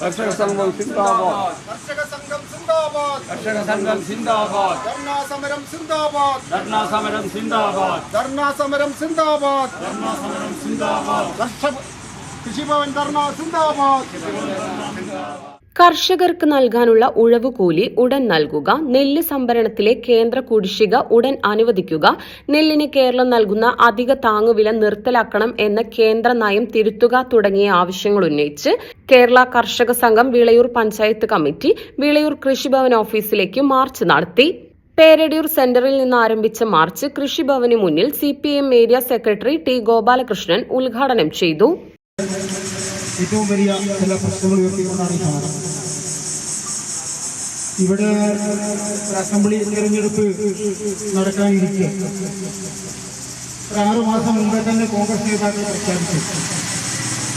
കർഷക സംഘം സിന്ദാബാദ്. ധർണാ സമരം സിന്ദാബാദ്. കൃഷിഭവൻ ധർണാ സിന്ദാബാദ്. കർഷകർക്ക് നൽകാനുള്ള ഉഴവുകൂലി ഉടൻ നൽകുക, നെല്ല് സംഭരണത്തിലെ കേന്ദ്ര കുടിശ്ശിക ഉടൻ അനുവദിക്കുക, നെല്ലിന് കേരളം നൽകുന്ന അധിക താങ്ങുവില നിർത്തലാക്കണം എന്ന കേന്ദ്ര നയം തിരുത്തുക തുടങ്ങിയ ആവശ്യങ്ങൾ ഉന്നയിച്ച് കേരള കർഷക സംഘം വിളയൂർ പഞ്ചായത്ത് കമ്മിറ്റി വിളയൂർ കൃഷിഭവൻ ഓഫീസിലേക്ക് മാർച്ച് നടത്തി. പേരടിയൂർ സെന്ററിൽ നിന്ന് ആരംഭിച്ച മാർച്ച് കൃഷിഭവന് മുന്നിൽ CPM area secretary T. Gopalakrishnan ഉദ്ഘാടനം ചെയ്തു. ഏറ്റവും വലിയ ചില പ്രശ്നങ്ങൾ ഉയർത്തിക്കൊണ്ടാണ് ഈ സമരം. ഇവിടെ അസംബ്ലി തെരഞ്ഞെടുപ്പ് നടക്കാനിരിക്കുക. 6 മാസം മുമ്പേ തന്നെ കോൺഗ്രസ് നേതാക്കൾ പ്രഖ്യാപിച്ചു,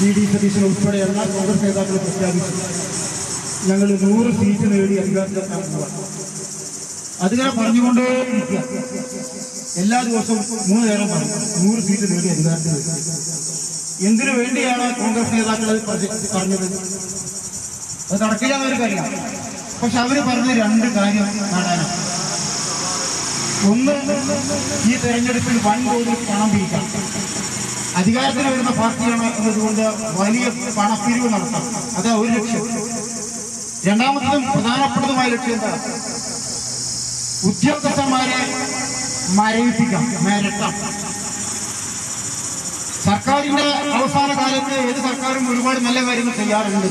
VD സതീശൻ ഉൾപ്പെടെ എല്ലാ കോൺഗ്രസ് നേതാക്കൾ പ്രഖ്യാപിച്ചു, ഞങ്ങൾ 100 സീറ്റ് നേടി അധികാരത്തിലെത്താൻ പോവാ. അതിങ്ങനെ പറഞ്ഞുകൊണ്ടേ ഇരിക്കുക. എല്ലാ ദിവസവും 3 നേരം പറഞ്ഞു 100 സീറ്റ് നേടി അധികാരത്തിൽ. എന്തിനു വേണ്ടിയാണ് കോൺഗ്രസ് നേതാക്കൾ പറഞ്ഞത്? അത് നടക്കില്ല എന്നവർക്കറിയാം. പക്ഷെ അവര് പറഞ്ഞ 2 കാര്യം കാണാനാണ്. ഒന്ന്, ഈ തെരഞ്ഞെടുപ്പിൽ വൻതോതിൽ പണം പിരിക്കാം. അധികാരത്തിൽ വരുന്ന പാർട്ടിയാണ് എന്നതുകൊണ്ട് വലിയ പണപ്പിരിവ് നടത്താം. അതാ ഒരു ലക്ഷ്യം. രണ്ടാമത്തതും പ്രധാനപ്പെട്ടതുമായ ലക്ഷ്യം എന്താ? ഉദ്യോഗസ്ഥന്മാരെ മരവിപ്പിക്കാം, മിരട്ടാം. സർക്കാരിന്റെ അവസാന കാലത്ത് ഏത് സർക്കാരും ഒരുപാട് നല്ല കാര്യങ്ങൾ ചെയ്യാറുണ്ട്.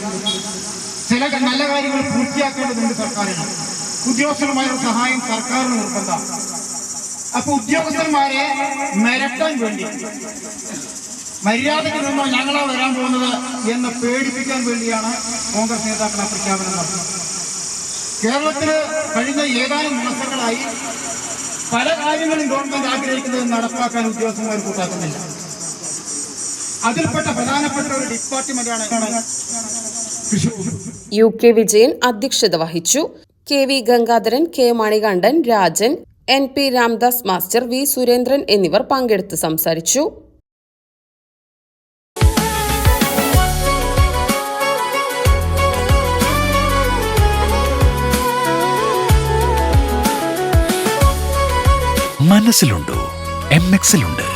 ചില നല്ല കാര്യങ്ങൾ പൂർത്തിയാക്കേണ്ടതുണ്ട് സർക്കാരിന്. ഉദ്യോഗസ്ഥന്മാരുടെ സഹായം സർക്കാരിന് നിർബന്ധം. അപ്പൊ ഉദ്യോഗസ്ഥന്മാരെ മിരട്ടാൻ വേണ്ടി, മര്യാദയ്ക്ക് നിന്നോ ഞങ്ങളാ വരാൻ പോകുന്നത് എന്ന് പേടിപ്പിക്കാൻ വേണ്ടിയാണ് കോൺഗ്രസ് നേതാക്കൾ ആ പ്രഖ്യാപനം നടത്തുന്നത്. കേരളത്തില് കഴിഞ്ഞ ഏതാനും മാസങ്ങളായി പല കാര്യങ്ങളും ഗവൺമെന്റ് ആഗ്രഹിക്കുന്നത് നടപ്പാക്കാൻ ഉദ്യോഗസ്ഥന്മാർ കൂട്ടാക്കുന്നില്ല. അതിൽപ്പെട്ട പ്രധാനപ്പെട്ട ഒരു ഡിപ്പാർട്ട്മെന്റാണ് UK വിജയൻ അധ്യക്ഷത വഹിച്ചു. KV Gangadharan, K Manikandan, Rajan, NP Ramdas master, V Surendran എന്നിവർ പങ്കെടുത്ത് സംസാരിച്ചു. മനസ്സിലുണ്ടോ? MXലുണ്ട്.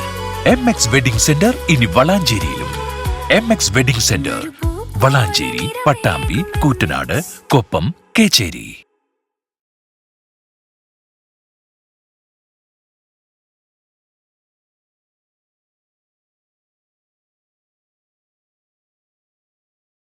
MX വെഡിംഗ് സെന്റർ ഇനി വളാഞ്ചേരിയിലും. MX wedding centre Valanchery, Pattambi, Koottanad, Koppam, Kecheri.